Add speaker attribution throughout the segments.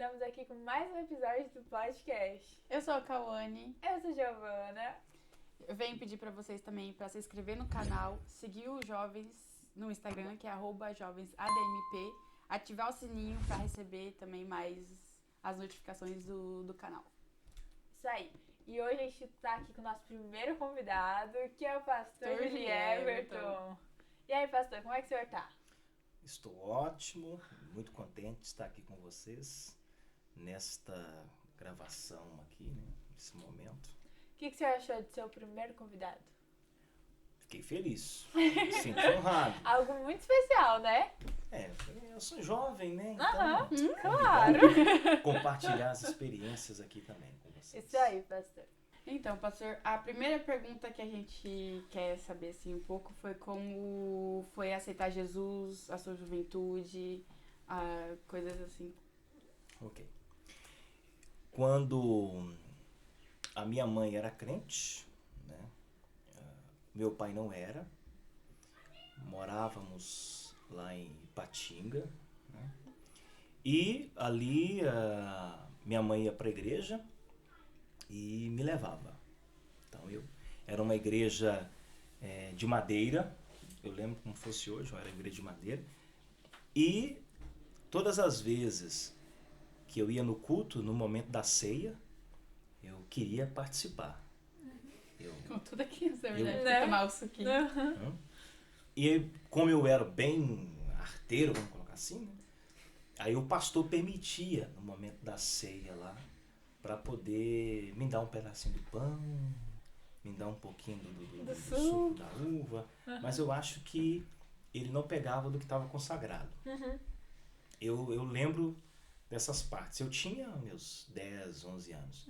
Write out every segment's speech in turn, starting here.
Speaker 1: Estamos aqui com mais um episódio do podcast.
Speaker 2: Eu sou a Cauane.
Speaker 1: Eu sou a Giovana.
Speaker 2: Eu venho pedir pra vocês também pra se inscrever no canal, seguir os jovens no Instagram, que é @jovensadmp, ativar o sininho pra receber também mais as notificações do canal.
Speaker 1: Isso aí. E hoje a gente tá aqui com o nosso primeiro convidado, que é o pastor Everton. E aí, pastor, como é que o senhor tá?
Speaker 3: Estou ótimo, muito contente de estar aqui com vocês nesta gravação aqui, né, nesse momento.
Speaker 1: O que o senhor achou de ser o primeiro convidado?
Speaker 3: Fiquei feliz, me senti honrado.
Speaker 1: Algo muito especial, né?
Speaker 3: Eu sou jovem, né?
Speaker 1: Aham,
Speaker 3: Então,
Speaker 1: claro.
Speaker 3: compartilhar as experiências aqui também com vocês.
Speaker 1: Isso aí, pastor.
Speaker 2: Então, pastor, a primeira pergunta que a gente quer saber assim, um pouco foi como foi aceitar Jesus, a sua juventude, coisas assim.
Speaker 3: Ok. Quando a minha mãe era crente, né? Meu pai não era, morávamos lá em Ipatinga, né? E ali minha mãe ia para a igreja e me levava. Então era uma igreja de madeira, eu lembro como fosse hoje, era uma igreja de madeira, e todas as vezes que eu ia no culto, no momento da ceia, eu queria participar.
Speaker 2: Com toda criança, é verdade,
Speaker 1: Né?
Speaker 2: pra tomar o suquinho.
Speaker 3: E como eu era bem arteiro, vamos colocar assim, né? Aí o pastor permitia, no momento da ceia lá, para poder me dar um pedacinho do pão, me dar um pouquinho do suco da uva, mas eu acho que ele não pegava do que estava consagrado. Eu lembro dessas partes. Eu tinha meus 10, 11 anos,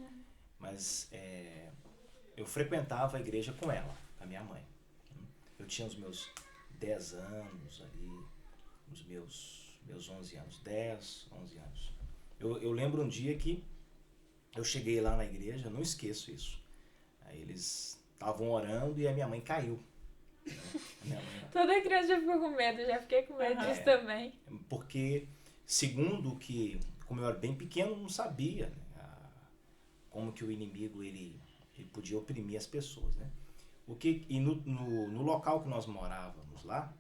Speaker 3: mas eu frequentava a igreja com ela, a minha mãe. Eu tinha os meus 10 anos ali, os meus 11 anos, 10, 11 anos. Eu lembro um dia que eu cheguei lá na igreja, não esqueço isso. Aí eles estavam orando e a minha mãe caiu.
Speaker 1: Toda criança já ficou com medo, já fiquei com medo disso também.
Speaker 3: Porque, segundo que, como eu era bem pequeno, eu não sabia, né, como que o inimigo ele podia oprimir as pessoas, né? E no local que nós morávamos lá,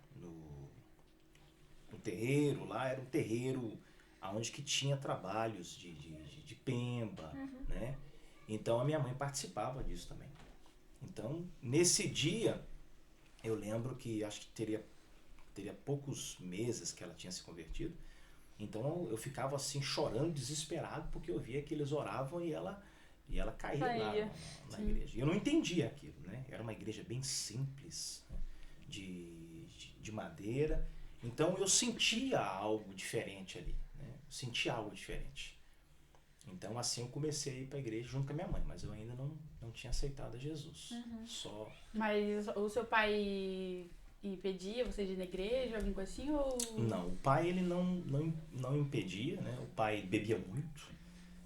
Speaker 3: no terreiro lá, era um terreiro onde que tinha trabalhos de pemba, né? Então a minha mãe participava disso também. Então, nesse dia, eu lembro que acho que teria poucos meses que ela tinha se convertido. Então eu ficava assim chorando, desesperado, porque eu via que eles oravam e ela caía lá na igreja. E eu não entendia aquilo, né? Era uma igreja bem simples, né? de madeira. Então eu sentia algo diferente ali, né? Eu sentia algo diferente. Então assim eu comecei a ir para a igreja junto com a minha mãe, mas eu ainda não tinha aceitado a Jesus. Só...
Speaker 2: Mas o seu pai impedia você de ir na igreja, alguma coisa assim, ou...
Speaker 3: Não, o pai ele não impedia, né? O pai bebia muito,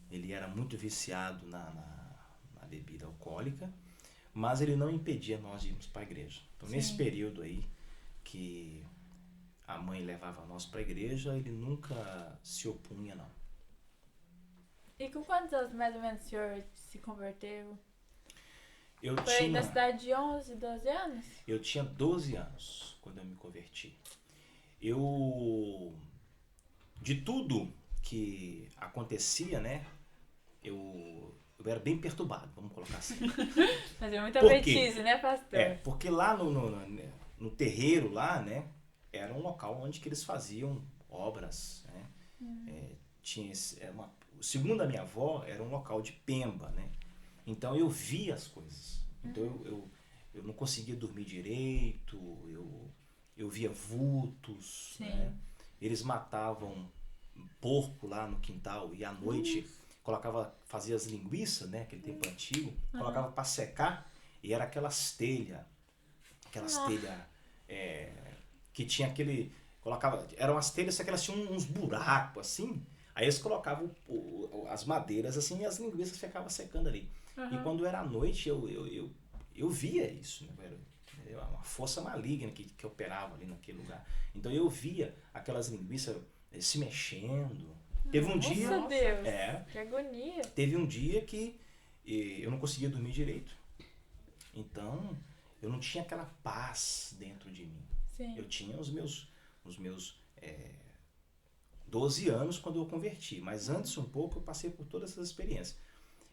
Speaker 3: ele era muito viciado na bebida alcoólica, mas ele não impedia nós de irmos para a igreja. Então nesse período aí que a mãe levava nós para a igreja, ele nunca se opunha, não.
Speaker 1: E com quantos anos mais ou menos o senhor se converteu?
Speaker 3: Foi
Speaker 1: aí na cidade de 11, 12 anos?
Speaker 3: Eu tinha 12 anos quando eu me converti. De tudo que acontecia, né, eu era bem perturbado, vamos colocar assim.
Speaker 1: Fazia muita betice, né, pastor?
Speaker 3: Porque lá no terreiro lá, né, era um local onde que eles faziam obras, né. Segundo a minha avó, era um local de pemba, né. Então eu via as coisas. Então eu não conseguia dormir direito, eu via vultos, né? Eles matavam porco lá no quintal e à noite fazia as linguiças, né? Aquele tempo antigo, colocava para secar e era aquelas telhas que tinha eram as telhas que elas tinham uns buracos assim, aí eles colocavam as madeiras assim e as linguiças ficavam secando ali. E quando era à noite eu via isso, né? Era uma força maligna que operava ali naquele lugar. Então eu via aquelas linguiças se mexendo, Teve um dia...
Speaker 1: Nossa, Deus.
Speaker 3: É,
Speaker 1: Que agonia.
Speaker 3: teve um dia que eu não conseguia dormir direito. Então, eu não tinha aquela paz dentro de mim.
Speaker 1: Sim.
Speaker 3: Eu tinha os meus 12 anos quando eu converti, mas antes um pouco eu passei por todas essas experiências.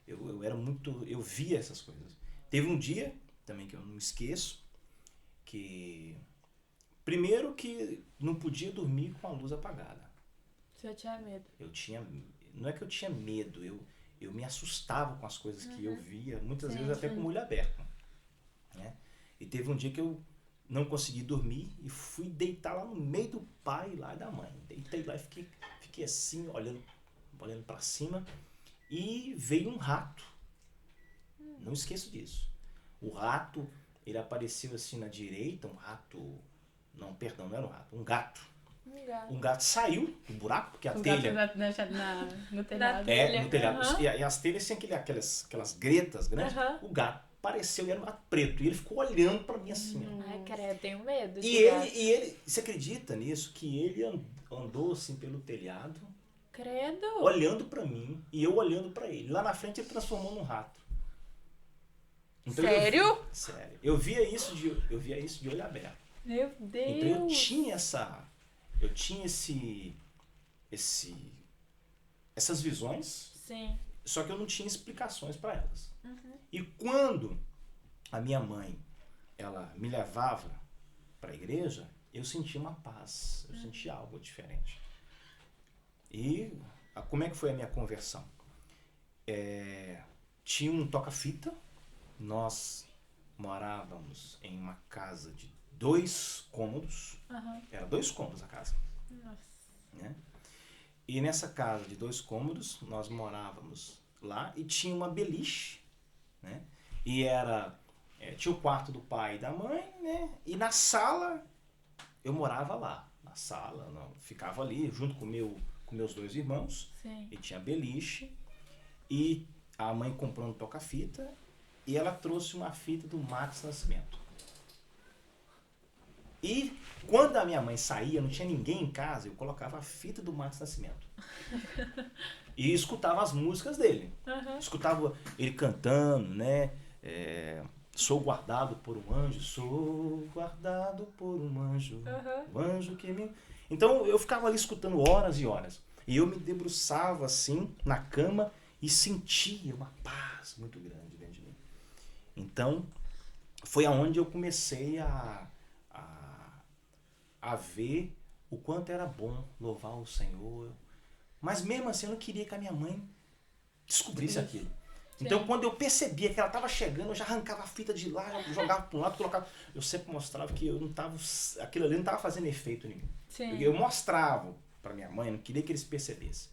Speaker 3: Eu via essas coisas. Teve um dia, também que eu não esqueço, que primeiro que não podia dormir com a luz apagada.
Speaker 1: Você tinha medo.
Speaker 3: Não é que eu tinha medo, eu me assustava com as coisas que eu via, muitas
Speaker 1: Sim,
Speaker 3: vezes até com o olho aberto. Né? E teve um dia que eu não consegui dormir e fui deitar lá no meio do pai e lá da mãe. Deitei lá e fiquei assim, olhando para cima, e veio um rato. Não esqueço disso. O rato, ele apareceu assim na direita, um rato... Não, perdão, não era um rato, um gato. Um gato saiu do buraco, porque a telha...
Speaker 2: No telhado.
Speaker 3: No telhado. E as telhas tinham aquelas gretas grandes.
Speaker 1: Aham.
Speaker 3: O gato apareceu e era um gato preto. E ele ficou olhando pra mim assim, ó.
Speaker 1: Ai, cara, eu tenho medo de
Speaker 3: E
Speaker 1: gato.
Speaker 3: ele, você acredita nisso? Que ele andou assim pelo telhado,
Speaker 1: Credo.
Speaker 3: olhando pra mim e eu olhando pra ele. Lá na frente ele transformou num rato. Então,
Speaker 1: Sério?
Speaker 3: Sério. Eu via isso de olho aberto.
Speaker 1: Meu Deus.
Speaker 3: Então eu tinha essas visões,
Speaker 1: Sim.
Speaker 3: só que eu não tinha explicações para elas. E quando a minha mãe, ela me levava para a igreja, eu sentia uma paz, eu sentia algo diferente. E como é que foi a minha conversão? Tinha um toca-fita, nós morávamos em uma casa de 2 cômodos, era 2 cômodos a casa.
Speaker 1: Nossa.
Speaker 3: Né? E nessa casa de 2 cômodos, nós morávamos lá e tinha uma beliche, né? E tinha o quarto do pai e da mãe, né? E na sala, eu morava lá, na sala, ficava ali junto com meus 2 irmãos.
Speaker 1: Sim.
Speaker 3: E tinha beliche, e a mãe comprou um toca-fita, e ela trouxe uma fita do Max Nascimento. E quando a minha mãe saía, não tinha ninguém em casa, eu colocava a fita do Max Nascimento. E escutava as músicas dele. Escutava ele cantando, né? Sou guardado por um anjo, sou guardado por um anjo, o anjo que me... Então eu ficava ali escutando horas e horas. E eu me debruçava assim na cama e sentia uma paz muito grande dentro de mim. Então foi aonde eu comecei a ver o quanto era bom louvar o Senhor. Mas mesmo assim eu não queria que a minha mãe descobrisse aquilo. Então quando eu percebia que ela estava chegando, eu já arrancava a fita de lá, já jogava para um lado, colocava... Eu sempre mostrava que aquilo ali não estava fazendo efeito nenhum.
Speaker 1: Sim.
Speaker 3: Eu mostrava para minha mãe, eu não queria que eles percebessem.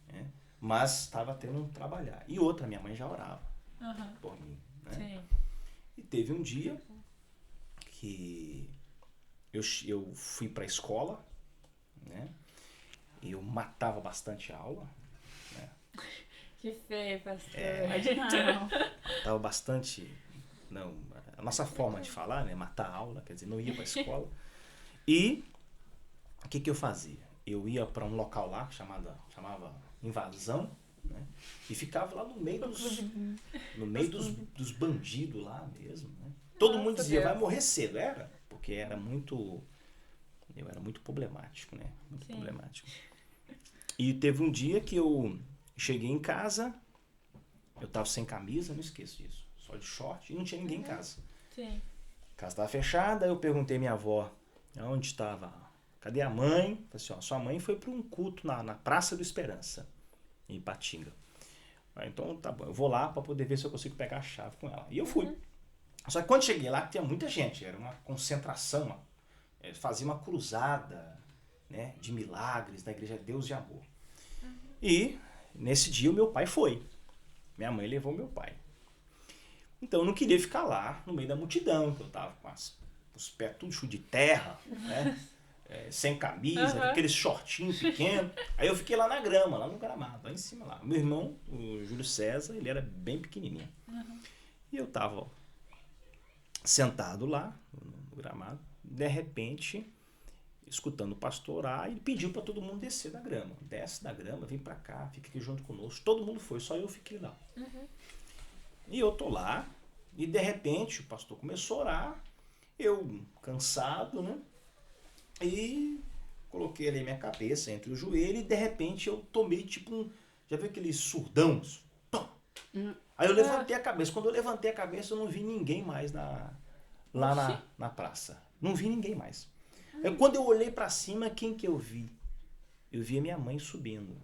Speaker 3: Né? Mas estava tendo um trabalhar. E outra, minha mãe já orava por mim. Né?
Speaker 1: Sim.
Speaker 3: E teve um dia que eu fui para a escola, né? E eu matava bastante aula, né?
Speaker 1: Que feio, pastor.
Speaker 2: Não.
Speaker 3: Matava bastante, a nossa forma de falar, né? Matar a aula, quer dizer, não ia para a escola. E o que eu fazia? Eu ia para um local lá que chamava Invasão, né? E ficava lá no meio dos bandidos lá mesmo, né? Todo mundo dizia, vai morrer cedo, porque eu era muito problemático, né? Muito problemático. E teve um dia que eu cheguei em casa, eu tava sem camisa, não esqueço disso, só de short, e não tinha ninguém em casa.
Speaker 1: Sim.
Speaker 3: A casa estava fechada, eu perguntei à minha avó, onde estava? Cadê a mãe? Falei assim, sua mãe foi para um culto na Praça do Esperança, em Ipatinga. Então tá bom, eu vou lá para poder ver se eu consigo pegar a chave com ela. E eu fui. Só que quando cheguei lá, tinha muita gente, era uma concentração, fazia uma cruzada, né, de milagres na Igreja Deus de Amor. E nesse dia o meu pai foi. Minha mãe levou meu pai. Então eu não queria ficar lá no meio da multidão, que eu tava com os pés tudo chute de terra, né? Sem camisa, aquele shortinho pequeno. Aí eu fiquei lá na grama, lá no gramado, lá em cima lá. Meu irmão, o Júlio César, ele era bem pequenininho. E eu tava sentado lá no gramado. De repente, escutando o pastor orar, ele pediu para todo mundo descer da grama. Desce da grama, vem para cá, fica aqui junto conosco. Todo mundo foi, só eu fiquei lá. E eu tô lá, e de repente o pastor começou a orar, eu cansado, né? E coloquei ali minha cabeça entre o joelho e de repente eu tomei tipo um... Já viu aquele surdão? Tom! Aí eu levantei a cabeça. Quando eu levantei a cabeça eu não vi ninguém mais lá na praça. Não vi ninguém mais. Aí, quando eu olhei pra cima, quem que eu vi? Eu vi a minha mãe subindo.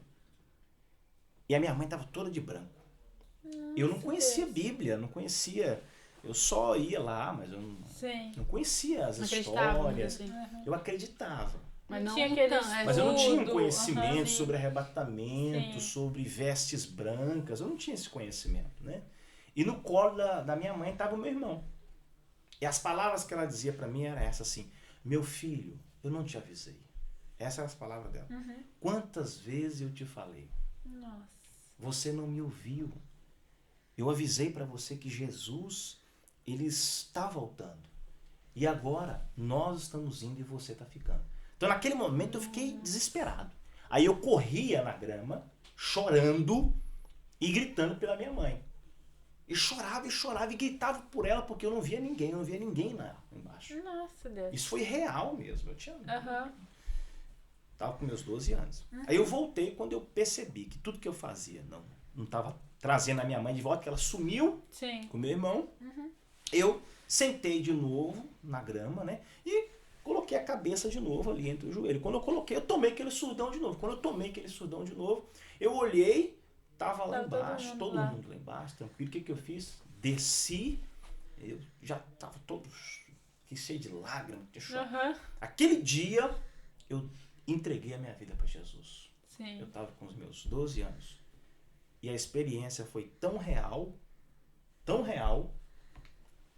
Speaker 3: E a minha mãe tava toda de branco. Eu não conhecia a Bíblia, não conhecia... Eu só ia lá, mas eu não conhecia as histórias. Eu acreditava.
Speaker 2: Mas não
Speaker 1: tinha aquele
Speaker 3: Mas eu não tinha um
Speaker 1: Tudo,
Speaker 3: conhecimento
Speaker 1: sim.
Speaker 3: sobre arrebatamento,
Speaker 1: Sim.
Speaker 3: sobre vestes brancas. Eu não tinha esse conhecimento, né? E no colo da minha mãe estava o meu irmão. E as palavras que ela dizia para mim eram essas assim: meu filho, eu não te avisei. Essas eram as palavras dela. Quantas vezes eu te falei?
Speaker 1: Nossa.
Speaker 3: Você não me ouviu. Eu avisei para você que Jesus, ele está voltando. E agora nós estamos indo e você está ficando. Então naquele momento eu fiquei desesperado. Aí eu corria na grama, chorando e gritando pela minha mãe. E chorava e gritava por ela porque eu não via ninguém lá embaixo.
Speaker 1: Nossa, Deus.
Speaker 3: Isso foi real mesmo. Eu tinha...
Speaker 1: Aham.
Speaker 3: Tava com meus 12 anos. Aí eu voltei quando eu percebi que tudo que eu fazia não estava trazendo a minha mãe de volta, que ela sumiu
Speaker 1: Sim.
Speaker 3: com meu irmão. Eu sentei de novo na grama, né? E coloquei a cabeça de novo ali entre o joelho. Quando eu coloquei, eu tomei aquele surdão de novo. Quando eu tomei aquele surdão de novo, eu olhei, tava lá embaixo, todo mundo lá embaixo, tranquilo. O que que eu fiz? Desci, eu já tava todo cheio de lágrimas, de choro. Aquele dia, eu entreguei a minha vida para Jesus.
Speaker 1: Sim.
Speaker 3: Eu tava com os meus 12 anos. E a experiência foi tão real,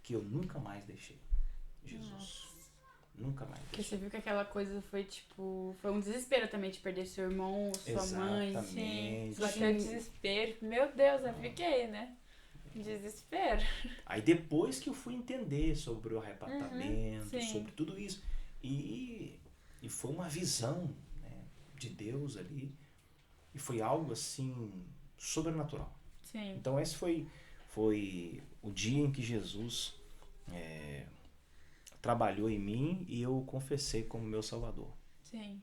Speaker 3: que eu nunca mais deixei Jesus. Nunca mais
Speaker 2: Porque
Speaker 3: deixei.
Speaker 2: você viu que aquela coisa foi tipo... Foi um desespero também de perder seu irmão, sua mãe.
Speaker 3: Exatamente.
Speaker 1: Sim. Bateu desespero. Meu Deus, eu fiquei, né? Desespero.
Speaker 3: Aí depois que eu fui entender sobre o arrebatamento,
Speaker 1: sim.
Speaker 3: sobre tudo isso. E foi uma visão, né, de Deus ali. E foi algo assim, sobrenatural.
Speaker 1: Sim.
Speaker 3: Então esse foi o dia em que Jesus trabalhou em mim e eu o confessei como meu Salvador.
Speaker 1: Sim.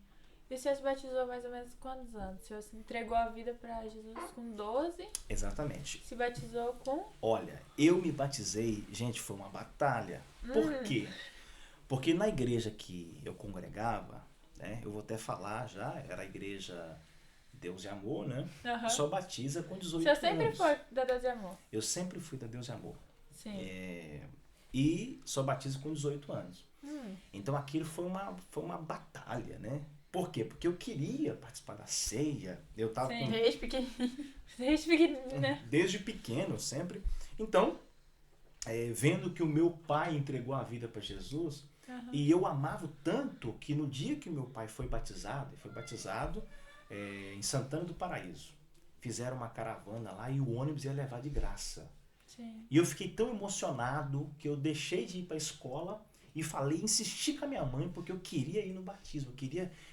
Speaker 1: E você se batizou mais ou menos quantos anos? Você entregou a vida pra Jesus com 12,
Speaker 3: Exatamente.
Speaker 1: se batizou com...
Speaker 3: Olha, eu me batizei, gente, foi uma batalha. Por quê? Porque na igreja que eu congregava, né, eu vou até falar já, era a igreja Deus e Amor, né? Só batiza com 18 anos.
Speaker 1: Você sempre foi da Deus e Amor?
Speaker 3: Eu sempre fui da Deus e Amor.
Speaker 1: Sim.
Speaker 3: E só batiza com 18 anos. Então aquilo foi uma batalha, né? Por quê? Porque eu queria participar da ceia. Eu tava com...
Speaker 2: Desde pequenininho.
Speaker 1: Desde pequenininho, né?
Speaker 3: Desde pequeno, sempre. Então, vendo que o meu pai entregou a vida para Jesus, e eu amava tanto que no dia que o meu pai foi batizado em Santana do Paraíso, fizeram uma caravana lá e o ônibus ia levar de graça.
Speaker 1: Sim.
Speaker 3: E eu fiquei tão emocionado que eu deixei de ir para a escola e insisti com a minha mãe porque eu queria ir no batismo,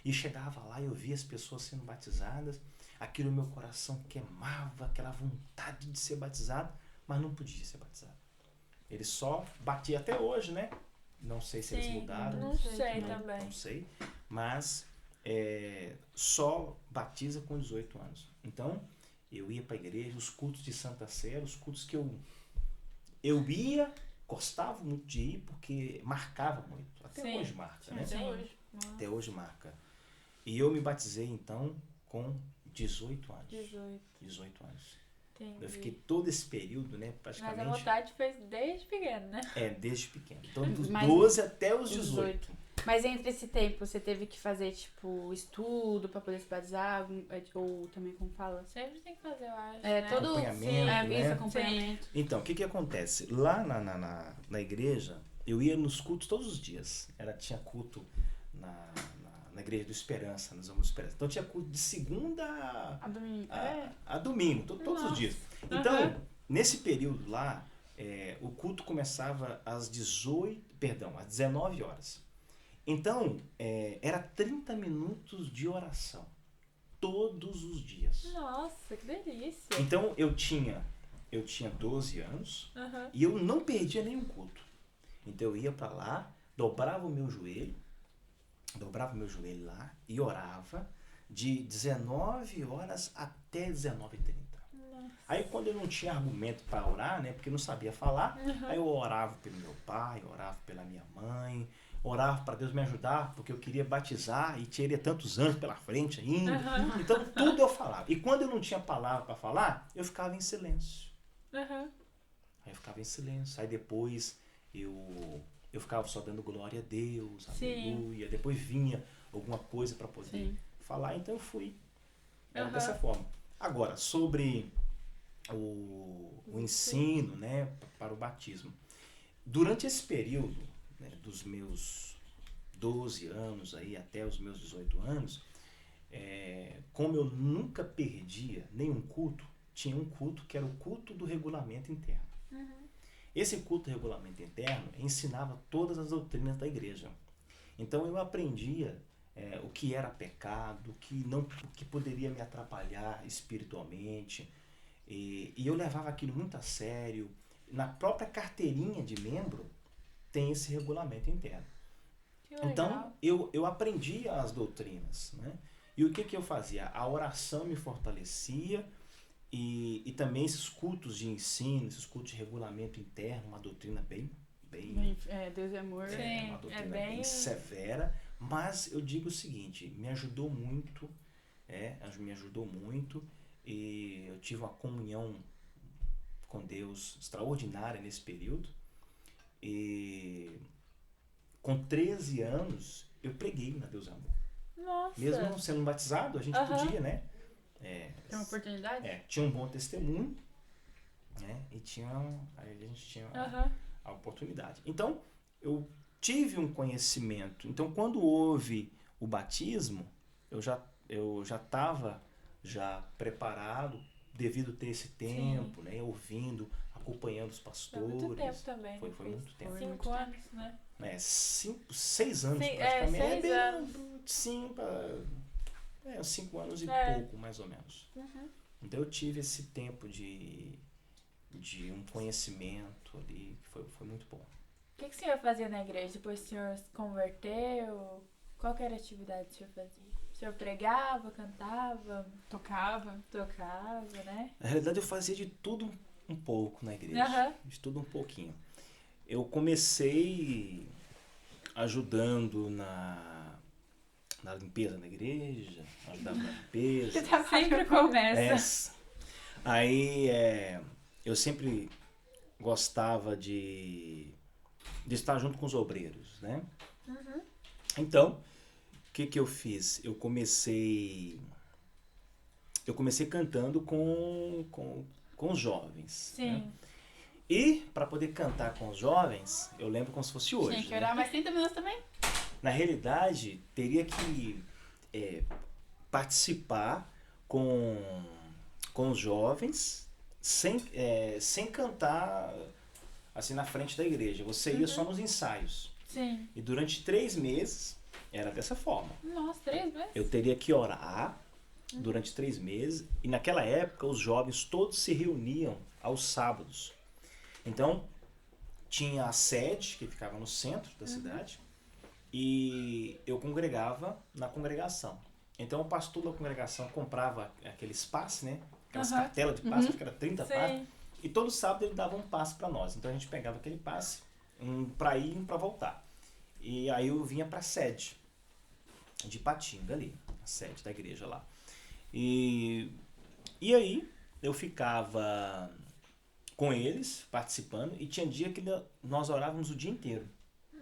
Speaker 3: e chegava lá e eu via as pessoas sendo batizadas, aquilo no meu coração queimava, aquela vontade de ser batizado, mas não podia ser batizado. Ele só batia até hoje, né? Não sei se eles mudaram.
Speaker 1: Não sei também.
Speaker 3: Não sei, mas só batiza com 18 anos. Então, eu ia para a igreja, os cultos de Santa Ceia, os cultos que eu ia, gostava muito de ir, porque marcava muito. Até hoje marca, né?
Speaker 1: Até hoje.
Speaker 3: Até hoje marca. E eu me batizei, então, com 18 anos. 18 anos.
Speaker 1: Entendi.
Speaker 3: Eu fiquei todo esse período, né,
Speaker 1: Mas
Speaker 3: praticamente...
Speaker 1: a vontade foi desde pequeno, né?
Speaker 3: Desde pequeno. Então, dos
Speaker 2: Mas
Speaker 3: 12 até os 18.
Speaker 2: Mas entre esse tempo, você teve que fazer, tipo, estudo pra poder se batizar? Ou também, como fala?
Speaker 1: Sempre tem que fazer, eu acho.
Speaker 2: Todo
Speaker 3: Acompanhamento, né?
Speaker 2: isso, acompanhamento.
Speaker 3: Então, o que acontece? Lá na igreja, eu ia nos cultos todos os dias. Tinha culto na igreja do Esperança, nos Homens do Esperança. Então, tinha culto de segunda a domingo, todos os dias. Então, nesse período lá, o culto começava às 19 horas. Então, era 30 minutos de oração. Todos os dias.
Speaker 1: Nossa, que delícia.
Speaker 3: Então, eu tinha 12 anos
Speaker 1: Aham.
Speaker 3: e eu não perdia nenhum culto. Então, eu ia para lá, dobrava o meu joelho lá e orava de 19 horas até 19h30. Aí quando eu não tinha argumento para orar, né, porque eu não sabia falar, aí eu orava pelo meu pai, orava pela minha mãe, orava para Deus me ajudar, porque eu queria batizar e teria tantos anos pela frente ainda. Então tudo eu falava. E quando eu não tinha palavra para falar, eu ficava em silêncio.
Speaker 1: Aham.
Speaker 3: Aí eu ficava em silêncio. Aí depois eu ficava só dando glória a Deus,
Speaker 1: Sim.
Speaker 3: aleluia. Depois vinha alguma coisa para poder
Speaker 2: Sim.
Speaker 3: falar, então eu fui. Era
Speaker 1: Aham.
Speaker 3: dessa forma. Agora, sobre o ensino, né, para o batismo. Durante esse período, né, dos meus 12 anos aí até os meus 18 anos, como eu nunca perdia nenhum culto, tinha um culto que era o culto do regulamento interno. Esse culto do regulamento interno ensinava todas as doutrinas da igreja. Então eu aprendia o que era pecado, o que poderia me atrapalhar espiritualmente, e eu levava aquilo muito a sério. Na própria carteirinha de membro tem esse regulamento interno.
Speaker 1: Que legal.
Speaker 3: Então eu aprendia as doutrinas, né? E o que eu fazia? A oração me fortalecia e também esses cultos de ensino, esses cultos de regulamento interno, uma doutrina bem
Speaker 2: Deus é amor.
Speaker 1: Sim.
Speaker 3: uma doutrina
Speaker 1: bem-
Speaker 3: bem severa, mas eu digo o seguinte, me ajudou muito, me ajudou muito, e eu tive uma comunhão com Deus extraordinária nesse período, e com 13 anos eu preguei na Deus é Amor.
Speaker 1: Nossa.
Speaker 3: Mesmo não sendo batizado, a gente podia, né?
Speaker 2: Tem uma oportunidade?
Speaker 3: Tinha um bom testemunho, né? E aí a gente tinha
Speaker 1: Aham.
Speaker 3: a oportunidade. Então, eu tive um conhecimento. Então, quando houve o batismo, eu já estava já preparado, devido ter esse tempo, né? Ouvindo, acompanhando os
Speaker 1: Foi
Speaker 3: pastores.
Speaker 1: muito tempo também.
Speaker 3: Foi muito tempo.
Speaker 1: 5 anos, né?
Speaker 3: 6 anos
Speaker 1: Sim,
Speaker 3: praticamente.
Speaker 1: 6 anos.
Speaker 3: 5 anos e
Speaker 1: É.
Speaker 3: pouco, mais ou menos. Então eu tive esse tempo de um conhecimento ali, que foi muito bom.
Speaker 1: O que o senhor fazia na igreja? Depois o senhor se converteu? Qual que era a atividade que o senhor fazia? O senhor pregava, cantava,
Speaker 2: Tocava.
Speaker 1: tocava, né?
Speaker 3: Na realidade eu fazia de tudo um pouco na igreja.
Speaker 1: Aham.
Speaker 3: De tudo um pouquinho. Eu comecei ajudando na limpeza da igreja, ajudava na limpeza.
Speaker 1: Sempre começa.
Speaker 3: Aí eu sempre gostava de estar junto com os obreiros, né? Então, o que eu fiz? Eu comecei cantando com os jovens.
Speaker 1: Sim.
Speaker 3: Né? E para poder cantar com os jovens, eu lembro como se fosse hoje.
Speaker 2: Tinha que
Speaker 3: né?
Speaker 2: orar mais 30 minutos também.
Speaker 3: Na realidade, teria que participar com os jovens sem cantar assim na frente da igreja. Você ia só nos ensaios.
Speaker 1: Sim.
Speaker 3: E durante 3 meses era dessa forma.
Speaker 1: Nossa, 3 meses?
Speaker 3: Eu teria que orar durante 3 meses. E naquela época os jovens todos se reuniam aos sábados. Então tinha a sede que ficava no centro da cidade. E eu congregava na congregação. Então o pastor da congregação comprava aqueles passes, né? Aquelas cartelas de passe, acho que era 30 passes.
Speaker 1: Sim.
Speaker 3: E todo sábado ele dava um passe para nós. Então a gente pegava aquele passe, um para ir e um para voltar. E aí eu vinha para a sede de Ipatinga ali, a sede da igreja lá. E aí eu ficava com eles, participando, e tinha dia que nós orávamos o dia inteiro.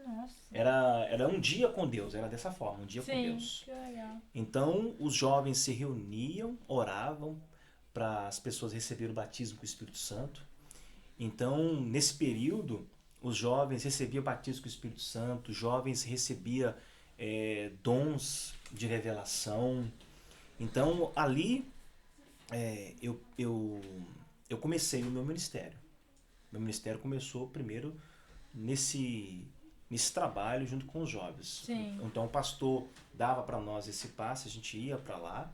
Speaker 1: Nossa.
Speaker 3: Era um dia com Deus, era dessa forma, um dia com
Speaker 1: Sim,
Speaker 3: Deus.
Speaker 1: que legal.
Speaker 3: Então, os jovens se reuniam, oravam para as pessoas receberem o batismo com o Espírito Santo. Então, nesse período, os jovens recebiam o batismo com o Espírito Santo, os jovens recebiam dons de revelação. Então, ali, eu comecei o meu ministério. Meu ministério começou primeiro nesse trabalho junto com os jovens.
Speaker 1: Sim.
Speaker 3: Então o pastor dava para nós esse passe, a gente ia para lá,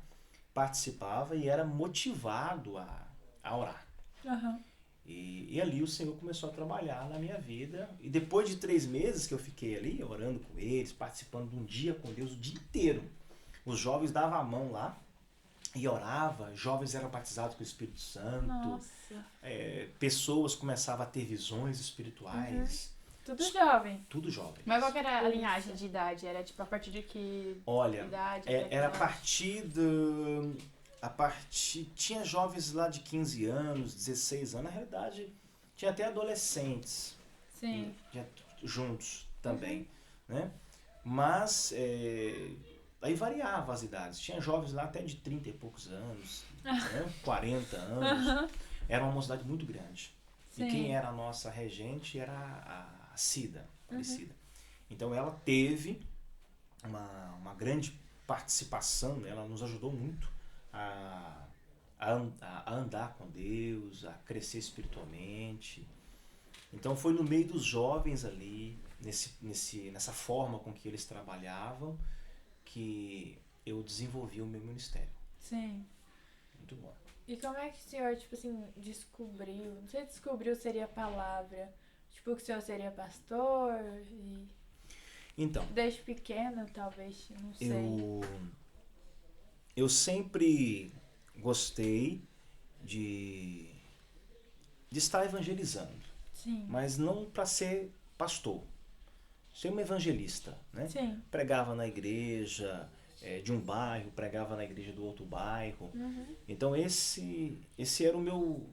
Speaker 3: participava e era motivado a orar.
Speaker 1: Aham.
Speaker 3: E ali o Senhor começou a trabalhar na minha vida. E depois de 3 meses que eu fiquei ali, orando com eles, participando de um dia com Deus o dia inteiro, os jovens davam a mão lá e orava, jovens eram batizados com o Espírito Santo,
Speaker 1: Nossa.
Speaker 3: pessoas começavam a ter visões espirituais,
Speaker 1: Tudo jovem.
Speaker 3: tudo jovens.
Speaker 2: Mas qual que era a linhagem de idade? Era tipo a partir de que
Speaker 3: Olha,
Speaker 2: idade?
Speaker 3: era a partir tinha jovens lá de 15 anos, 16 anos, na realidade tinha até adolescentes
Speaker 1: Sim.
Speaker 3: juntos também, né? Mas aí variava as idades, tinha jovens lá até de 30 e poucos anos, né? 40 anos, era uma mocidade muito grande.
Speaker 1: Sim.
Speaker 3: E quem era a nossa regente era a Cida, Aparecida. Então ela teve uma grande participação, né? Ela nos ajudou muito a andar com Deus, a crescer espiritualmente. Então foi no meio dos jovens ali, nessa forma com que eles trabalhavam, que eu desenvolvi o meu ministério.
Speaker 1: Sim.
Speaker 3: Muito bom.
Speaker 1: E como é que o senhor, tipo assim, descobriu? Não sei se descobriu seria a palavra. Tipo, que o senhor seria pastor e...
Speaker 3: Então,
Speaker 1: Desde pequeno, talvez, não sei.
Speaker 3: eu sempre gostei de estar evangelizando,
Speaker 1: Sim.
Speaker 3: mas não para ser pastor, ser um evangelista, né?
Speaker 1: Sim.
Speaker 3: Pregava na igreja de um bairro, pregava na igreja do outro bairro.
Speaker 1: Uhum.
Speaker 3: Então esse era o meu,
Speaker 1: O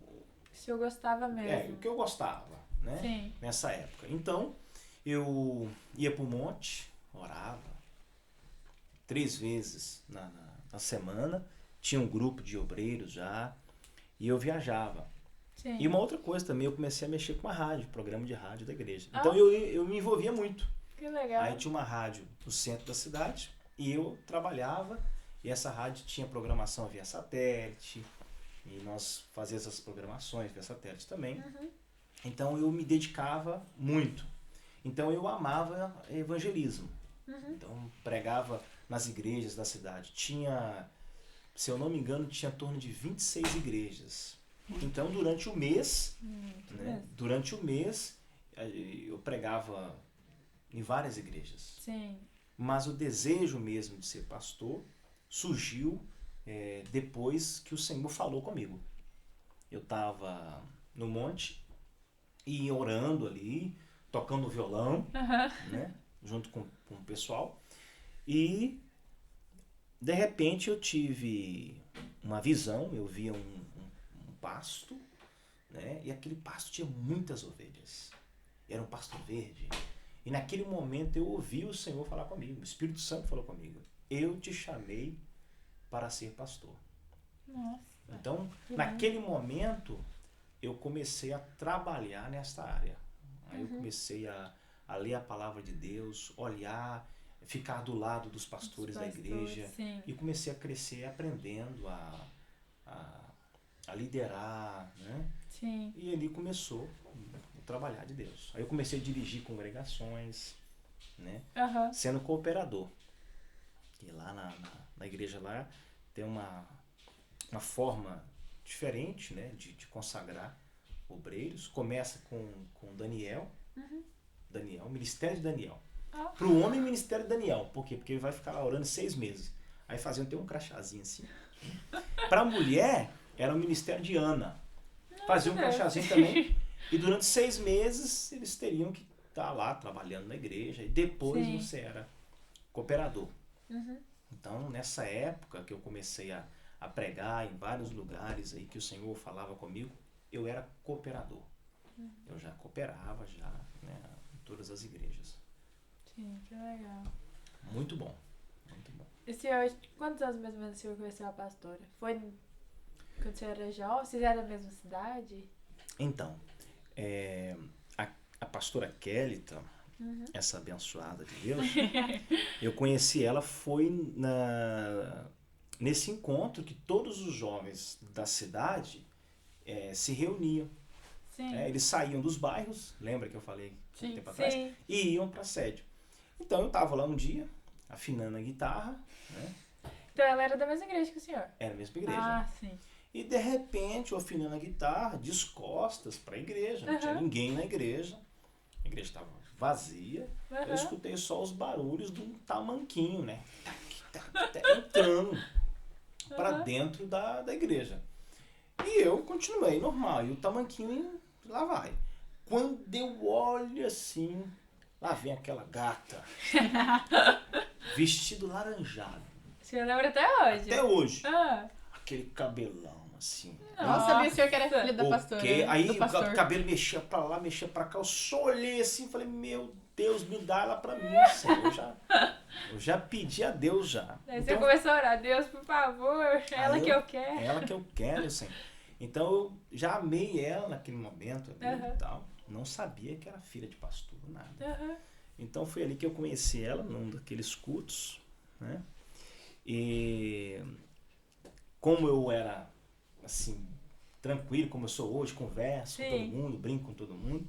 Speaker 1: senhor gostava mesmo.
Speaker 3: o que eu gostava, né?
Speaker 1: Sim.
Speaker 3: Nessa época. Então eu ia para o monte, orava 3 vezes na semana, tinha um grupo de obreiros já, e eu viajava.
Speaker 1: Sim.
Speaker 3: E uma outra coisa também, eu comecei a mexer com a rádio, programa de rádio da igreja. Então eu me envolvia muito.
Speaker 1: Que legal.
Speaker 3: Aí tinha uma rádio no centro da cidade e eu trabalhava, e essa rádio tinha programação via satélite, e nós fazíamos essas programações via satélite também.
Speaker 1: Uhum.
Speaker 3: Então eu me dedicava muito. Então eu amava evangelismo.
Speaker 1: Uhum.
Speaker 3: Então pregava nas igrejas da cidade. Tinha, se eu não me engano, tinha em torno de 26 igrejas. Então durante o mês, durante o mês eu pregava em várias igrejas.
Speaker 1: Sim.
Speaker 3: Mas o desejo mesmo de ser pastor surgiu depois que o Senhor falou comigo. Eu estava no monte e orando ali, tocando violão, né, junto com o pessoal. E de repente eu tive uma visão, eu via um pasto, né, e aquele pasto tinha muitas ovelhas. Era um pasto verde. E naquele momento eu ouvi o Senhor falar comigo, o Espírito Santo falou comigo: eu te chamei para ser pastor.
Speaker 1: Nossa.
Speaker 3: Então, naquele momento, eu comecei a trabalhar nesta área. Aí eu comecei a ler a palavra de Deus, olhar, ficar do lado dos pastores da igreja.
Speaker 1: Sim.
Speaker 3: E comecei a crescer aprendendo a liderar, né?
Speaker 1: Sim.
Speaker 3: E ali começou o trabalhar de Deus. Aí eu comecei a dirigir congregações, né?
Speaker 1: Aham.
Speaker 3: Sendo cooperador. E lá na igreja lá tem uma forma diferente, né, de consagrar obreiros. Começa com Daniel, Daniel, Ministério de Daniel. Para o homem, Ministério de Daniel. Por quê? Porque ele vai ficar lá orando 6 meses. Aí faziam até um crachazinho assim. Para a mulher, era o Ministério de Ana. Fazia um crachazinho também. E durante 6 meses, eles teriam que estar lá trabalhando na igreja. E depois
Speaker 1: Sim.
Speaker 3: você era cooperador.
Speaker 1: Uhum.
Speaker 3: Então, nessa época que eu comecei a pregar em vários lugares aí que o Senhor falava comigo, eu era cooperador. Eu já cooperava né, em todas as igrejas.
Speaker 1: Sim, que legal.
Speaker 3: Muito bom, muito bom.
Speaker 1: E o senhor, quantos anos mais ou menos o senhor conheceu a pastora? Foi quando o senhor era jovem? Vocês eram da mesma cidade?
Speaker 3: Então, a pastora Kelita, essa abençoada de Deus, eu conheci ela foi nesse encontro que todos os jovens da cidade se reuniam.
Speaker 1: Sim.
Speaker 3: Eles saíam dos bairros, lembra que eu falei um tempo atrás?
Speaker 1: Sim.
Speaker 3: E iam pra sede. Então eu tava lá um dia, afinando a guitarra, né?
Speaker 1: Então ela era da mesma igreja que o senhor?
Speaker 3: Era a mesma igreja.
Speaker 1: Ah, sim.
Speaker 3: E de repente, eu afinando a guitarra, descostas pra igreja, não tinha ninguém na igreja. A igreja estava vazia. Eu escutei só os barulhos de um tamanquinho, né? Entrando pra dentro da igreja. E eu continuei normal. E o tamanquinho lá vai. Quando eu olho assim, lá vem aquela gata. Vestido laranjado.
Speaker 1: O senhor lembra até hoje?
Speaker 3: Até hoje.
Speaker 1: Ah.
Speaker 3: Aquele cabelão assim.
Speaker 2: Não sabia o senhor que era filho da pastora.
Speaker 3: Ok. Aí
Speaker 2: do
Speaker 3: o
Speaker 2: pastor.
Speaker 3: cabelo mexia pra lá, mexia pra cá. Eu só olhei assim e falei, meu Deus, me dá ela pra mim, Senhor. Eu já pedi a Deus já.
Speaker 1: Aí você começou a orar, Deus, por favor, ela que eu quero.
Speaker 3: Ela que eu quero, Senhor. Então eu já amei ela naquele momento ali e tal. Não sabia que era filha de pastor, nada. Então foi ali que eu conheci ela, num daqueles cultos, né? E como eu era assim, tranquilo, como eu sou hoje, converso com todo mundo, brinco com todo mundo.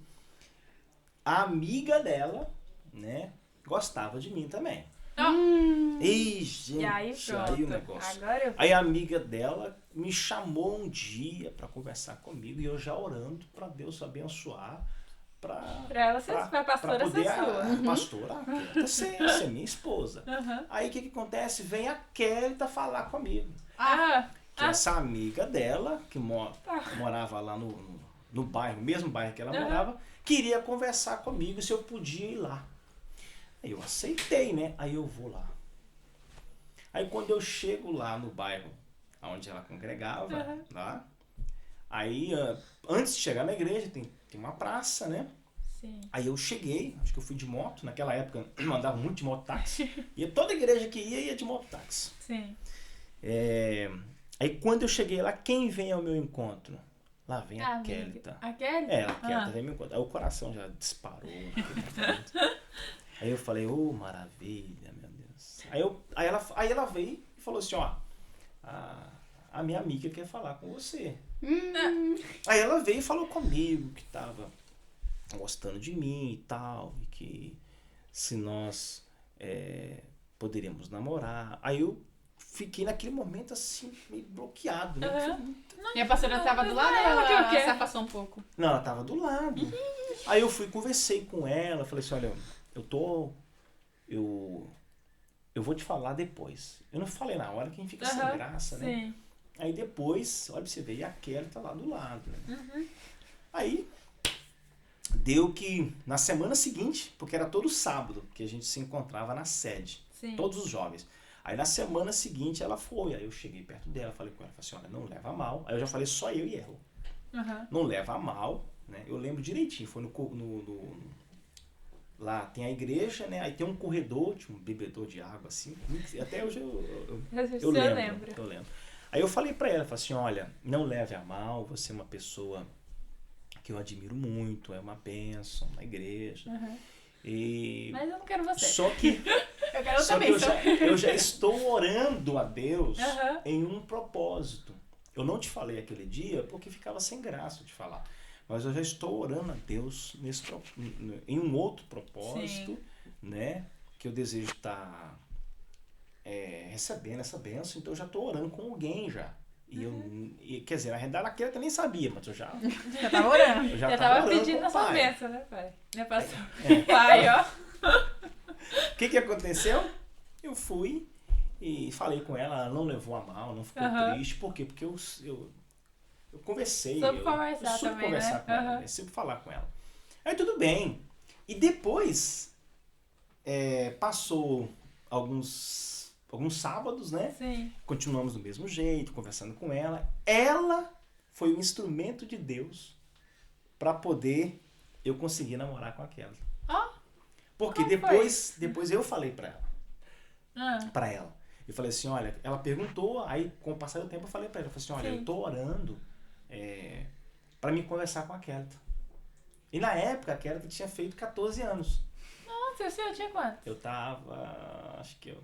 Speaker 3: A amiga dela, né, gostava de mim também. Ih, gente,
Speaker 1: E aí pronto.
Speaker 3: aí o negócio.
Speaker 1: Agora eu...
Speaker 3: Aí a amiga dela me chamou um dia para conversar comigo e eu já orando para Deus abençoar
Speaker 1: Pra ela ser pra pastora
Speaker 3: poder
Speaker 1: ser sua.
Speaker 3: a pastora ser minha esposa. Aí o que acontece? Vem a Kelly falar comigo. Que essa amiga dela, que morava lá no bairro, mesmo bairro que ela morava, queria conversar comigo se eu podia ir lá. Aí eu aceitei, né? Aí eu vou lá. Aí quando eu chego lá no bairro onde ela congregava, lá, aí antes de chegar na igreja tem uma praça, né?
Speaker 1: Sim.
Speaker 3: Aí eu cheguei, acho que eu fui de moto, naquela época eu andava muito de mototáxi, e toda igreja que ia de mototáxi.
Speaker 1: Sim.
Speaker 3: Aí quando eu cheguei lá, quem vem ao meu encontro? Lá vem a Kelly.
Speaker 1: A Kelly?
Speaker 3: A Kelly vem ao meu encontro. Aí o coração já disparou. Aí eu falei, maravilha, meu Deus. Aí ela veio e falou assim, ó, a minha amiga quer falar com você. Aí ela veio e falou comigo que tava gostando de mim e tal, e que se nós poderíamos namorar. Aí eu fiquei naquele momento assim, meio bloqueado, né?
Speaker 2: E a pastora tava do lado dela, ela se afastou um pouco.
Speaker 3: Não, ela tava do lado. Aí eu conversei com ela, falei assim, olha, eu vou te falar depois. Eu não falei na hora, quem fica sem graça, né?
Speaker 1: Sim.
Speaker 3: Aí depois, olha pra você ver, e a Kelly tá lá do lado, né? Aí, deu que na semana seguinte, porque era todo sábado que a gente se encontrava na sede, todos os jovens. Aí na semana seguinte ela foi, aí eu cheguei perto dela, falei com ela, falei assim, olha, não leva a mal. Aí eu já falei só eu e ela. Não leva a mal, né? Eu lembro direitinho, foi lá tem a igreja, né? Aí tem um corredor, tinha um bebedor de água assim. Até hoje eu lembro. Eu lembro. Aí eu falei pra ela, falei assim, olha, não leve a mal, você é uma pessoa que eu admiro muito, é uma bênção na igreja.
Speaker 1: Mas eu não quero você.
Speaker 3: Só que
Speaker 2: eu quero também.
Speaker 3: eu já estou orando a Deus em um propósito. Eu não te falei aquele dia porque ficava sem graça de falar. Mas eu já estou orando a Deus em um outro propósito, né? Que eu desejo estar recebendo essa bênção. Então eu já estou orando com alguém já. E quer dizer, na realidade aquela que eu nem sabia, mas eu já
Speaker 2: tava orando.
Speaker 3: Eu
Speaker 1: Já
Speaker 3: tava
Speaker 1: tava
Speaker 3: orando
Speaker 1: pedindo
Speaker 3: com o
Speaker 1: a sua
Speaker 3: pai.
Speaker 1: bênção, né, pai? Né, pastor? Pai, ó.
Speaker 3: O que aconteceu? Eu fui e falei com ela, ela não levou a mal, não ficou triste. Por quê? Porque eu conversei.
Speaker 1: Soube conversar
Speaker 3: eu soube
Speaker 1: também,
Speaker 3: conversar
Speaker 1: né?
Speaker 3: com ela, eu soube falar com ela. Aí tudo bem. E depois, passou alguns sábados, né?
Speaker 1: Sim.
Speaker 3: Continuamos do mesmo jeito, conversando com ela. Ela foi o instrumento de Deus para poder eu conseguir namorar com aquela. Porque depois eu falei para ela. Eu falei assim, olha, ela perguntou, aí com o passar do tempo eu falei para ela, eu falei assim, olha, eu tô orando para me conversar com a Kelly. E na época a Kelly tinha feito 14 anos.
Speaker 1: Nossa, o senhor tinha quanto?
Speaker 3: Eu tava, acho que eu...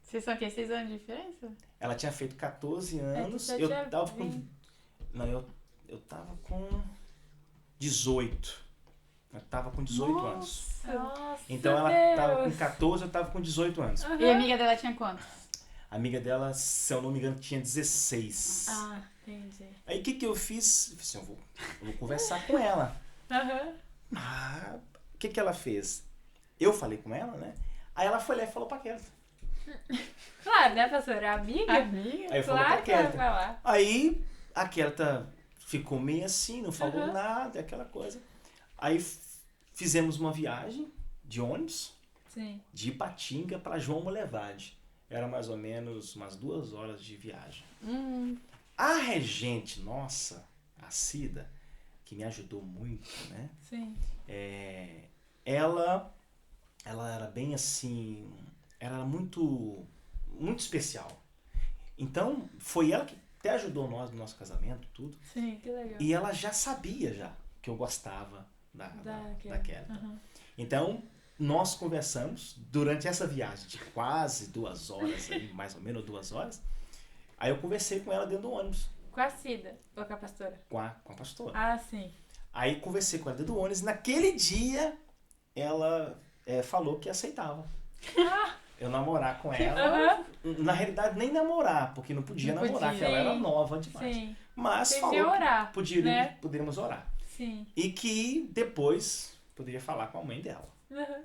Speaker 2: Vocês são o quê? 6 anos de diferença?
Speaker 3: Ela tinha feito 14 anos,
Speaker 1: você
Speaker 3: eu
Speaker 1: tinha
Speaker 3: tava com...
Speaker 1: 20.
Speaker 3: Não, eu tava com 18. Eu tava com 18 anos.
Speaker 1: Nossa,
Speaker 3: Então ela
Speaker 1: Deus.
Speaker 3: tava com 14, eu tava com 18 anos.
Speaker 2: E a amiga dela tinha quantos?
Speaker 3: A amiga dela, se eu não me engano, tinha 16.
Speaker 1: Ah, entendi.
Speaker 3: Aí o que eu fiz? Eu falei assim, eu vou conversar com ela.
Speaker 1: Aham.
Speaker 3: Ah, o que ela fez? Eu falei com ela, né? Aí ela foi lá e falou pra Kelta.
Speaker 1: Claro, né, pastora? Amiga?
Speaker 2: Amiga?
Speaker 3: Aí falou pra
Speaker 1: Claro que ela vai
Speaker 3: Kelta.
Speaker 1: falar.
Speaker 3: Aí a Kelta ficou meio assim, não falou
Speaker 1: Aham.
Speaker 3: nada, aquela coisa. Aí fizemos uma viagem de ônibus
Speaker 1: Sim.
Speaker 3: de Ipatinga para João Molevade. Era mais ou menos umas 2 horas de viagem. A regente nossa, a Cida, que me ajudou muito, né?
Speaker 1: Sim.
Speaker 3: Ela era bem assim, ela era muito especial. Então, foi ela que até ajudou nós no nosso casamento, tudo.
Speaker 1: Sim, que legal.
Speaker 3: E ela já sabia já que eu gostava da Kelta.
Speaker 1: Aham.
Speaker 3: Então, nós conversamos durante essa viagem de quase 2 horas, aí, mais ou menos 2 horas. Aí eu conversei com ela dentro do ônibus,
Speaker 1: Com a Cida, ou com a pastora?
Speaker 3: com a pastora.
Speaker 1: Ah, sim.
Speaker 3: Aí conversei com ela dentro do ônibus e naquele dia ela falou que aceitava. Eu namorar com ela.
Speaker 1: Aham.
Speaker 3: Na realidade, nem namorar, porque não podia
Speaker 2: Não
Speaker 3: namorar,
Speaker 2: podia.
Speaker 3: porque ela era
Speaker 1: Sim.
Speaker 3: nova demais.
Speaker 1: Sim.
Speaker 3: Mas
Speaker 1: Tem
Speaker 3: falou
Speaker 1: que orar,
Speaker 3: que
Speaker 1: né?
Speaker 3: poderíamos orar.
Speaker 1: Sim.
Speaker 3: E que depois poderia falar com a mãe dela.
Speaker 1: Aham.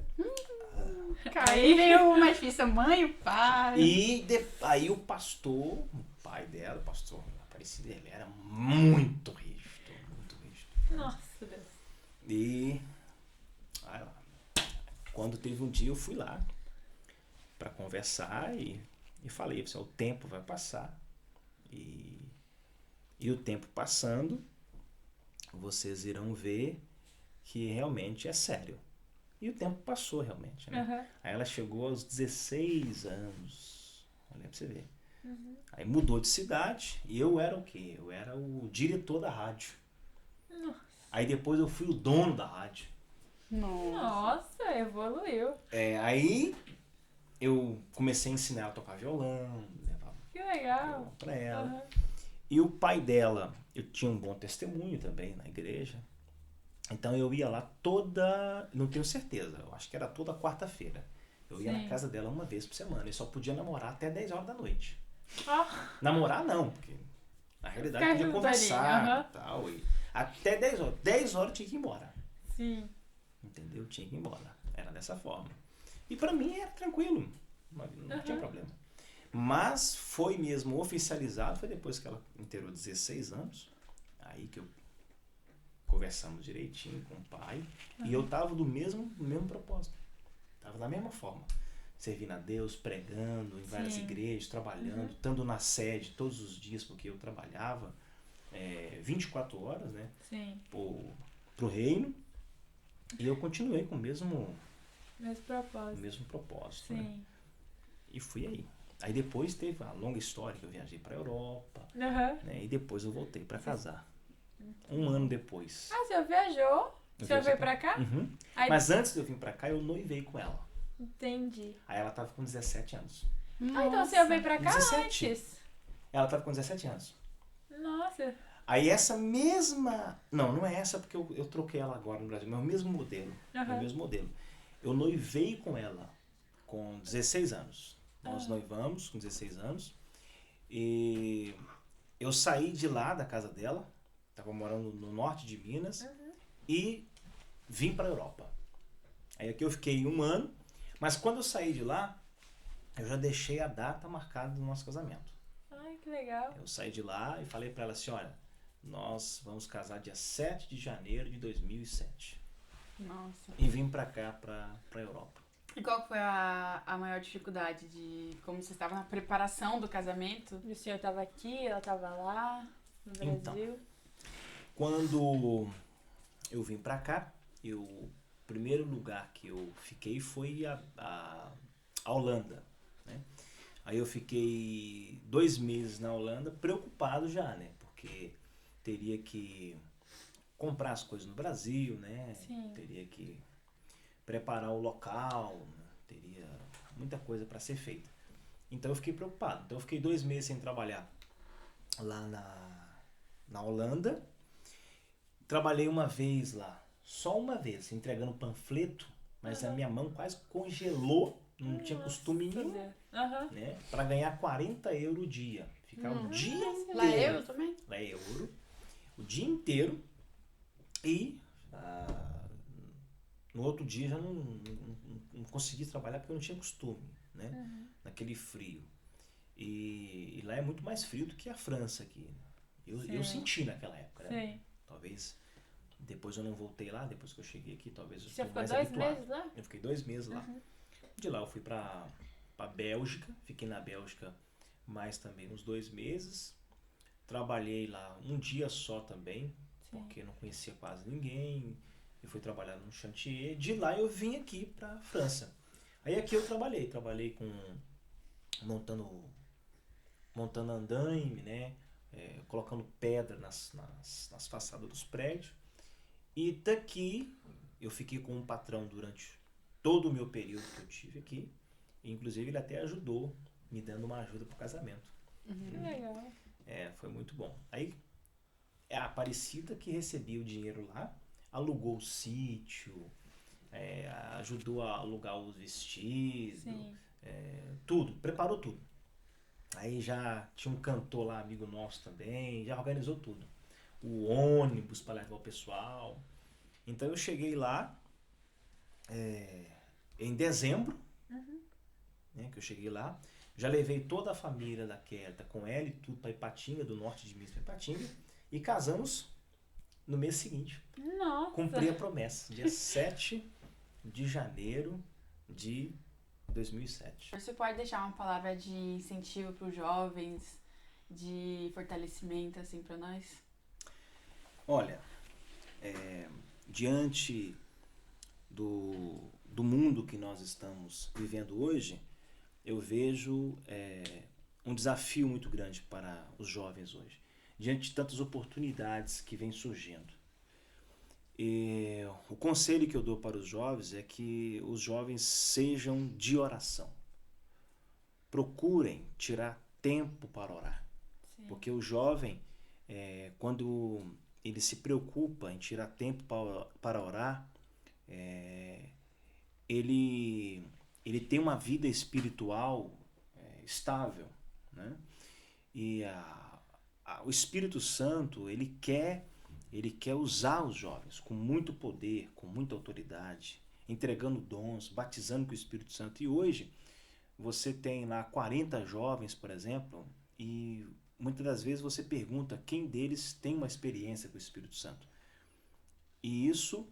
Speaker 2: Aí veio o mais difícil, a mãe, o pai.
Speaker 3: E aí o pastor, o pai dela, o pastor Aparecido, ele era muito rígido, muito rígido.
Speaker 1: Nossa, Deus.
Speaker 3: E aí, quando teve um dia eu fui lá para conversar e falei, o tempo vai passar e o tempo passando vocês irão ver que realmente é sério. E o tempo passou realmente, né?
Speaker 1: Aham.
Speaker 3: Aí ela chegou aos 16 anos. Olha pra você ver. Aí mudou de cidade e eu era o quê? Eu era o diretor da rádio. Aí depois eu fui o dono da rádio.
Speaker 1: Nossa, evoluiu.
Speaker 3: Aí eu comecei a ensinar ela a tocar violão, levava
Speaker 1: Que legal.
Speaker 3: violão pra ela.
Speaker 1: Aham.
Speaker 3: E o pai dela, eu tinha um bom testemunho também na igreja. Então eu ia lá não tenho certeza, eu acho que era toda quarta-feira. Eu ia
Speaker 1: Sim.
Speaker 3: na casa dela uma vez por semana e só podia namorar até 10 horas da noite.
Speaker 1: Ah,
Speaker 3: Namorar não, porque na realidade
Speaker 1: Ficar
Speaker 3: podia
Speaker 1: junto
Speaker 3: conversar
Speaker 1: ali, aham.
Speaker 3: e tal. E até 10 horas. 10 horas eu tinha que ir embora.
Speaker 1: sim.
Speaker 3: Entendeu? Tinha que ir embora. Era dessa forma. E pra mim era tranquilo. Não tinha problema. Mas foi mesmo oficializado, foi depois que ela inteirou 16 anos. Aí que eu conversamos direitinho com o pai. E eu tava no mesmo propósito. Tava da mesma forma. Servindo a Deus, pregando em várias
Speaker 1: Sim.
Speaker 3: igrejas, trabalhando, estando na sede todos os dias, porque eu trabalhava 24 horas, né?
Speaker 1: Sim.
Speaker 3: Pro reino. E eu continuei com o mesmo propósito. Né?
Speaker 1: Sim.
Speaker 3: E fui aí. Aí depois teve uma longa história que eu viajei pra Europa,
Speaker 1: Aham.
Speaker 3: né? E depois eu voltei pra casar. Um ano depois.
Speaker 1: Ah, o senhor viajou? O senhor veio pra cá?
Speaker 3: Uhum.
Speaker 1: Aí-
Speaker 3: Mas antes de eu vir pra cá, eu noivei com ela.
Speaker 1: Entendi.
Speaker 3: Aí ela tava com 17 anos.
Speaker 1: Ah, então o senhor veio pra cá
Speaker 3: 17.
Speaker 1: antes?
Speaker 3: Ela tava com 17 anos.
Speaker 1: Nossa.
Speaker 3: Aí essa mesma... Não é essa porque eu troquei ela agora no Brasil. Mas é o mesmo modelo. É
Speaker 1: Aham.
Speaker 3: o mesmo modelo. Eu noivei com ela com 16 anos. Nós noivamos com 16 anos. E eu saí de lá, da casa dela. Tava morando no norte de Minas. E vim pra Europa. Aí aqui eu fiquei 1 ano. Mas quando eu saí de lá, eu já deixei a data marcada do nosso casamento.
Speaker 1: Ai, que legal.
Speaker 3: Eu saí de lá e falei pra ela assim, olha, nós vamos casar dia 7 de janeiro de 2007.
Speaker 2: Nossa.
Speaker 3: E vim pra cá, pra Europa.
Speaker 2: E qual foi a maior dificuldade de como você estava na preparação do casamento?
Speaker 1: E o senhor tava aqui, ela tava lá, no
Speaker 3: Então.
Speaker 1: Brasil.
Speaker 3: Quando eu vim pra cá, o primeiro lugar que eu fiquei foi a Holanda, né? Aí eu fiquei 2 meses na Holanda, preocupado já, né? Porque teria que comprar as coisas no Brasil, né?
Speaker 1: Sim.
Speaker 3: Teria que preparar o local, né? Teria muita coisa para ser feita. Então eu fiquei preocupado. Então eu fiquei 2 meses sem trabalhar lá na Holanda. trabalhei uma vez lá, só uma vez, entregando panfleto, mas a minha mão quase congelou, não tinha costume nenhum, né? Para ganhar 40 euros o dia. Ficar o dia inteiro.
Speaker 2: Lá é euro também?
Speaker 3: Lá é euro. O dia inteiro. E no outro dia já não consegui trabalhar porque eu não tinha costume, né? Naquele frio. E lá é muito mais frio do que a França aqui. Eu senti naquela época, né?
Speaker 1: Sim.
Speaker 3: Talvez depois eu não voltei lá, depois que eu cheguei aqui, talvez eu
Speaker 1: Você
Speaker 3: estou
Speaker 1: ficou
Speaker 3: mais
Speaker 1: 2
Speaker 3: habituado.
Speaker 1: meses lá?
Speaker 3: Eu fiquei 2 meses lá. De lá eu fui pra Bélgica, fiquei na Bélgica mais também uns 2 meses. Trabalhei lá um dia só também, porque não conhecia quase ninguém. Eu fui trabalhar num chantier. De lá eu vim aqui pra França. Aí aqui eu trabalhei com montando andaime, né? Colocando pedra nas façadas dos prédios. E daqui eu fiquei com um patrão durante todo o meu período que eu tive aqui. Inclusive ele até ajudou, me dando uma ajuda pro casamento.
Speaker 1: Que legal.
Speaker 3: Foi muito bom. Aí a Aparecida que recebia o dinheiro lá, alugou o sítio, ajudou a alugar os vestidos, tudo, preparou tudo. Aí já tinha um cantor lá, amigo nosso também, já organizou tudo. O ônibus para levar o pessoal. Então eu cheguei lá em dezembro, né, que eu cheguei lá. Já levei toda a família da Kerta com ela e tudo para Ipatinga, do norte de Minas para Ipatinga. E casamos no mês seguinte.
Speaker 1: Nossa.
Speaker 3: Cumpri a promessa, dia 7 de janeiro de 2007.
Speaker 2: Você pode deixar uma palavra de incentivo para os jovens, de fortalecimento, assim, para nós?
Speaker 3: Olha, diante do mundo que nós estamos vivendo hoje, eu vejo um desafio muito grande para os jovens hoje, diante de tantas oportunidades que vêm surgindo. E o conselho que eu dou para os jovens é que os jovens sejam de oração. Procurem tirar tempo para orar.
Speaker 1: Sim.
Speaker 3: Porque o jovem, quando ele se preocupa em tirar tempo para orar, ele tem uma vida espiritual estável, né? E o Espírito Santo, ele quer usar os jovens com muito poder, com muita autoridade, entregando dons, batizando com o Espírito Santo. E hoje você tem lá 40 jovens, por exemplo, e muitas das vezes você pergunta quem deles tem uma experiência com o Espírito Santo. E isso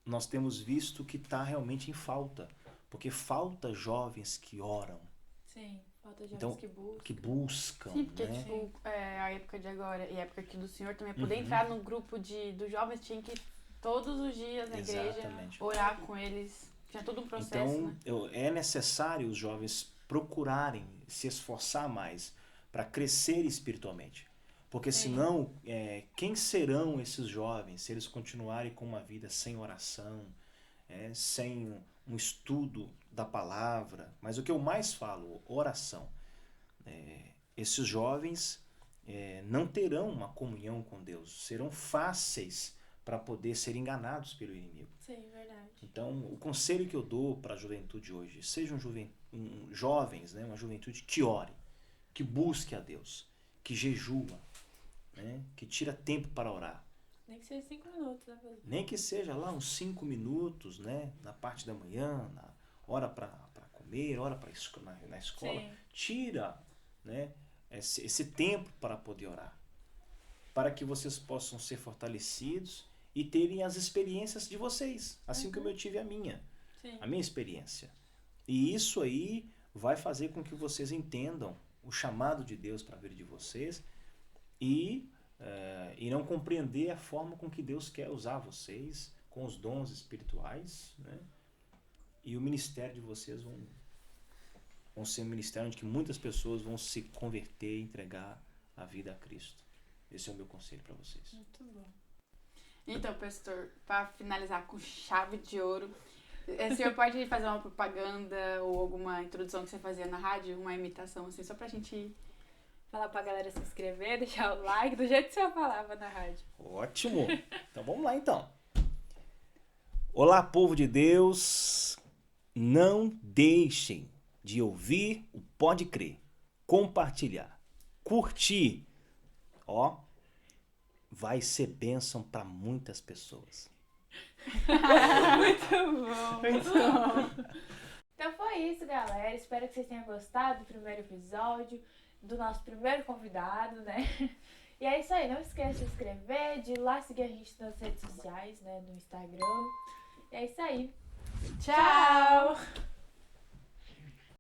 Speaker 3: nós temos visto que está realmente em falta, porque falta jovens que oram.
Speaker 1: Sim, falta jovens
Speaker 3: Então,
Speaker 1: que buscam.
Speaker 3: que buscam,
Speaker 2: Sim, porque,
Speaker 3: né?
Speaker 2: tipo, a época de agora e a época aqui do Senhor também, poder entrar no grupo dos jovens, tinha que ir todos os dias na igreja,
Speaker 3: Exatamente.
Speaker 2: orar com eles. Tinha todo um processo,
Speaker 3: Então,
Speaker 2: né?
Speaker 3: é necessário os jovens procurarem se esforçar mais para crescer espiritualmente. Porque senão, quem serão esses jovens se eles continuarem com uma vida sem oração, sem um estudo da palavra? Mas o que eu mais falo, oração. Esses jovens não terão uma comunhão com Deus, serão fáceis para poder ser enganados pelo inimigo.
Speaker 1: Sim, verdade.
Speaker 3: Então, o conselho que eu dou para a juventude hoje, sejam jovens, né, uma juventude que ore, que busque a Deus, que jejua, né, que tira tempo para orar.
Speaker 1: Nem que seja 5 minutos, né?
Speaker 3: Nem que seja lá uns 5 minutos, né, na parte da manhã, hora para comer, hora na escola.
Speaker 1: Sim.
Speaker 3: Tira, né, esse tempo para poder orar, para que vocês possam ser fortalecidos e terem as experiências de vocês, assim como eu tive a minha experiência. E isso aí vai fazer com que vocês entendam o chamado de Deus para a vida de vocês e irão compreender a forma com que Deus quer usar vocês, com os dons espirituais, né? E o ministério de vocês vão ser um ministério onde que muitas pessoas vão se converter e entregar a vida a Cristo. Esse é o meu conselho para vocês.
Speaker 1: Muito bom.
Speaker 2: Então, pastor, para finalizar com chave de ouro, o senhor pode fazer uma propaganda ou alguma introdução que você fazia na rádio, uma imitação assim, só pra gente
Speaker 1: Falar pra galera se inscrever, deixar o like, do jeito que você falava na rádio.
Speaker 3: Ótimo! Então vamos lá então. Olá, povo de Deus. Não deixem de ouvir o Pode Crer, compartilhar, curtir. Ó, vai ser bênção para muitas pessoas.
Speaker 1: Muito bom. Então foi isso, galera. Espero que vocês tenham gostado do primeiro episódio, do nosso primeiro convidado, né? E é isso aí. Não esqueça de se inscrever, de ir lá seguir a gente nas redes sociais, né? No Instagram. E é isso aí.
Speaker 2: Tchau!